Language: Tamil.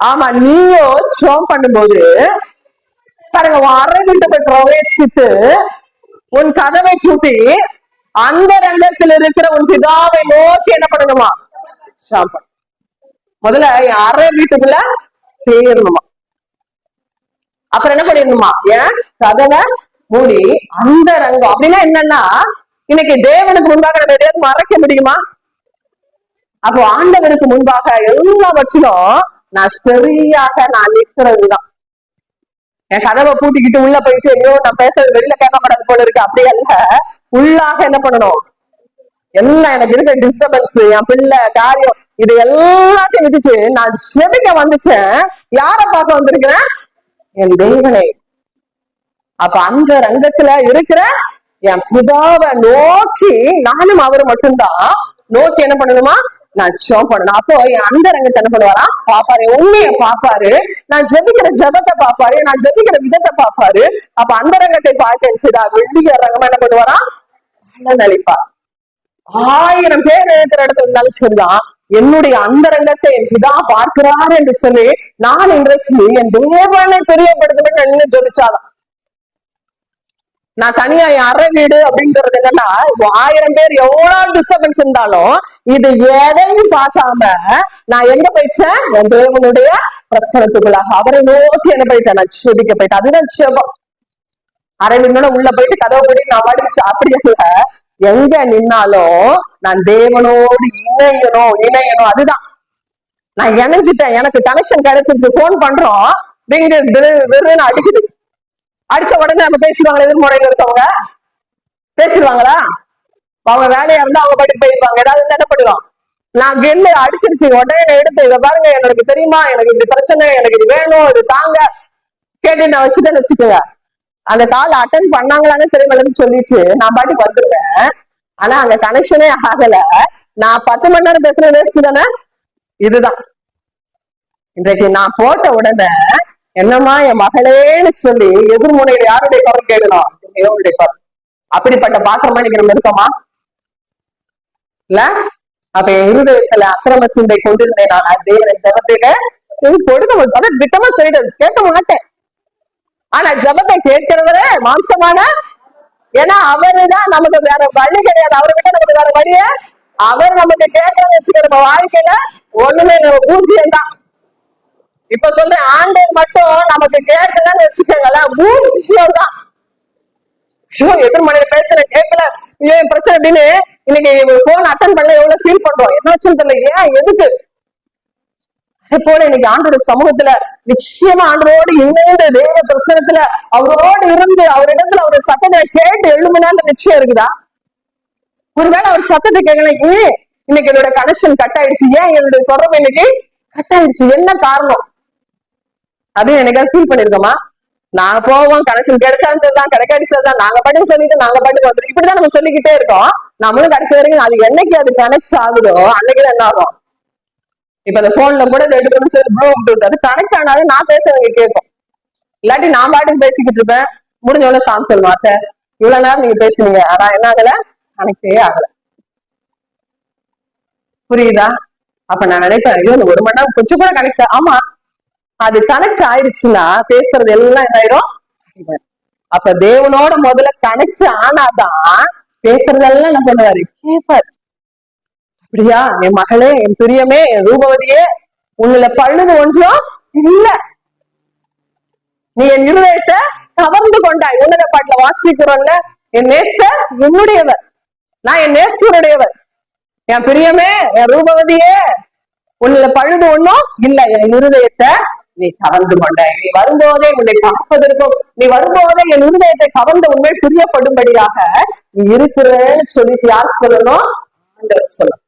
ஆமா, நீயோ ஜெபம் பண்ணும்போது பாருங்க, உன் அறை விட்டு போய் பிரவேசித்து உன் கதவை கூட்டி அந்த ரங்கத்தில் இருக்கிற உன் பிதாவை நோக்கி என்ன பண்ணணுமா? ஜெபம். முதல்ல என் அறை வீட்டுக்குள்ள தேரணுமா, அப்புறம் என்ன பண்ணிடணுமா? ஏன் கதவை மூடி அந்த ரங்கம். அப்படின்னா என்னன்னா, இன்னைக்கு தேவனுக்கு முன்பாக நம்ம எதையாவது மறைக்க முடியுமா? அப்போ ஆண்டவருக்கு முன்பாக எல்லாவற்றிலும் நான் சரியாக நான் நிற்கிறதுதான். என் கதவை பூட்டிக்கிட்டு உள்ள போயிட்டு ஐயோ நான் பேசுறது வெளியில கேட்கப்படாது போல இருக்கு, அப்படி அல்ல. உள்ளாக என்ன பண்ணணும்? எல்லாம் எனக்கு இருக்க டிஸ்டர்பன்ஸ், என் பிள்ளை காரியம், இது எல்லாத்தையும் விட்டுட்டு நான் ஜெபிக்க வந்துச்சேன். யார பார்க்க வந்திருக்கிறேன்? என் தேவனை. அப்ப அந்த ரங்கத்துல இருக்கிற என் பிதாவை நோக்கி நானும் அவரு மட்டும்தான் நோக்கி என்ன பண்ணணுமா? நான் ஜெபம் பண்ணணும். அப்போ என் அந்த ரங்கத்தை என்ன பண்ணுவாரா? பாப்பாரு, உண்மைய பாப்பாரு, நான் ஜெபிக்கிற ஜெபத்தை பாப்பாரு, நான் ஜெபிக்கிற விதத்தை பாப்பாரு. அப்ப அந்த ரங்கத்தை பார்க்க என் பிதா வெள்ளிய ரங்கமா என்ன பண்ணுவாரா? நினைப்பார். 1000 பேர் இருக்கிற இடத்துல இருந்தாலும் சரிதான், என்னுடைய அந்த ரங்கத்தை என் பிதா பார்க்கிறார் என்று சொல்லி நான் இன்றைக்கு என் தேவனை தெரியப்படுத்தணும் என்ன ஜெபிச்சாலும். நான் தனியா என் அறை வீடு அப்படிங்கிறது என்னன்னா, 1000 பேர் எவ்வளவு டிஸ்டர்பன்ஸ் இருந்தாலும் இது எதையும் பார்க்காம நான் எங்க போயிட்டேன்? என் தேவனுடைய பிரசனத்துக்குள்ளாக அவரை நோக்கி என்ன போயிட்டேன்? நான் செபிக்க போயிட்டேன். அதுதான் செபம். அரை வீடோட உள்ள போயிட்டு கதவை போய் நான் வடிச்சு அப்படி இல்ல, எங்க நின்னாலும் நான் தேவனோடு இணையணும். அதுதான் நான் இணைஞ்சிட்டேன், எனக்கு கனெக்ஷன் கிடைச்சிருச்சு. போன் பண்றோம், வெறும் அடிக்குது. அடிச்ச உடனே நம்ம பேசிடுவாங்களா? எதிர்முறையில இருக்கவங்க பேசிடுவாங்களா? அவங்க வேலையா இருந்தா அவங்க படிக்க போயிருப்பாங்க. ஏதாவது என்ன பண்ணுவோம்? நான் கெல்லு அடிச்சிருச்சு உடனே எடுத்து இதை பாருங்க, எனக்கு தெரியுமா, எனக்கு இப்படி பிரச்சனை, எனக்கு இது வேணும், இது தாங்க கேட்டு நான் வச்சுட்டேன்னு வச்சுக்கோங்க. அந்த கால் அட்டன் பண்ணாங்களான்னு தெரியலன்னு சொல்லிட்டு நான் பாட்டுக்கு வந்துருவேன். ஆனா அங்க கனெக்ஷனே ஆகல. நான் 10 மணி நேரம் பேசுறது வேஸ்ட் தானே. இதுதான் இன்றைக்கு நான் போட்ட உடனே என்னம்மா என் மகளேன்னு சொல்லி எதிர்முனையில யாருடைய குரல் கேட்கணும்? தேவனுடைய குரல். அப்படிப்பட்ட பாத்திரமா இன்னைக்கு நம்ம இருக்கோமா? இல்ல. அப்ப என் இருதயத்துல அக்கிரம சிந்தை கொண்டிருந்தேன். நான் தேவன் ஜபத்தில கொடுக்க அதை திட்டமா சொல்லிட்டு கேட்க மாட்டேன். ஆனா ஜபத்தை கேட்கிறவரே மாம்சமான, ஏன்னா அவருதான் நமக்கு வேற வழி கிடையாது. அவர்கிட்ட நமக்கு வேற வழிய அவர் நமக்கு கேட்கறன்னு வச்சுக்க. நம்ம வாழ்க்கையில ஒண்ணுமே நம்ம பூஜ்யம் தான். இப்ப சொல்றேன், ஆண்டவர் மட்டும் நமக்கு கேட்கலன்னு வச்சுக்கோங்களேன், பூஜ்யம் தான். எதிர்மனையில பேசுறேன் கேட்கல, ஏன் பிரச்சனை அப்படின்னு இன்னைக்கு போன் அட்டன் பண்ணல எவ்வளவு ஃபீல் பண்றோம். என்ன சொல்றது? ஏன் எதுக்கு? அதே போல இன்னைக்கு ஆண்டோட சமூகத்துல நிச்சயமா ஆண்டோடு இணைந்த தேவ பிரசனத்துல அவரோடு இருந்து அவரிடத்துல ஒரு சத்தத்தை கேட்டு எழுமனால நிச்சயம் இருக்குதா? ஒருவேளை அவர் சத்தத்தை கேட்கல, இன்னைக்கு என்னோட கனெக்ஷன் கட் ஆயிடுச்சு, ஏன் என்னுடைய தொடர்பு இன்னைக்கு கட் ஆயிடுச்சு, என்ன காரணம் அப்படின்னு எனக்கு ஃபீல் பண்ணிருக்கோமா? நாங்க போவோம், கனெக்ஷன் கிடைச்சாதான் கிடைக்காடிச்சதுதான், நாங்க பாட்டுக்கு சொல்லிட்டு நாங்க பாட்டுக்கு வந்துடும். இப்படிதான் நம்ம சொல்லிக்கிட்டே இருக்கோம். நம்மளும் கடைசி வரைக்கும் அது என்னைக்கு அது கனெக்ட் ஆகுதோ அன்னைக்குதான் என்ன ஆகும். இப்ப அந்த போன்ல கூட எடுக்கணும்னு சொல்லி ப்ளூடூத் அது கனெக்ட் ஆனாலும் நான் பேசுறவங்க கேட்கும். இல்லாட்டி நான் பாட்டுக்கு பேசிக்கிட்டு இருப்பேன். முடிஞ்ச உடனே சாம் சொல்லுவாங்க, இவ்வளவு நேரம் நீங்க பேசுனீங்க, ஆனா என்ன ஆகல, கனெக்டே ஆகல. புரியுதா? அப்ப நான் நினைப்பேன், ஐயோ 1 மணி நேரம் கொஞ்சம் கூட கனெக்ட், ஆமா அது கனெக்ட் ஆயிடுச்சுன்னா பேசுறது எல்லாம் என்னாயிரும். அப்ப தேவனோட முதல்ல கனெக்ட் ஆனாதான் பேசுறதெல்லாம் என்ன பண்ணுவாரு? கேட்பாரு. அப்படியா என் மகளே, என் பிரியமே, என் ரூபவதியே, உன்னுல பழுது ஒன்றும் இல்ல, நீ என் இருதயத்தை கவர்ந்து கொண்டாய். உன்னத பாட்டுல வாசிக்கிறோம்ல, என் நேசர் என்னுடையவர், நான் என் நேசருடையவர், என் பிரியமே, என் ரூபவதியே, உன்னுல பழுது ஒன்றும் இல்ல, என் இருதயத்தை நீ கவர்ந்து கொண்டாய். நீ வரும்போதே உன்னை பார்ப்பதற்கும், நீ வரும்போதே என் இருதயத்தை கவர்ந்த உண்மை புரியப்படும்படியாக நீ இருக்கிறேன்னு சொல்லிட்டு யார் சொல்லணும்? ஆண்டவர் சொல்லணும்.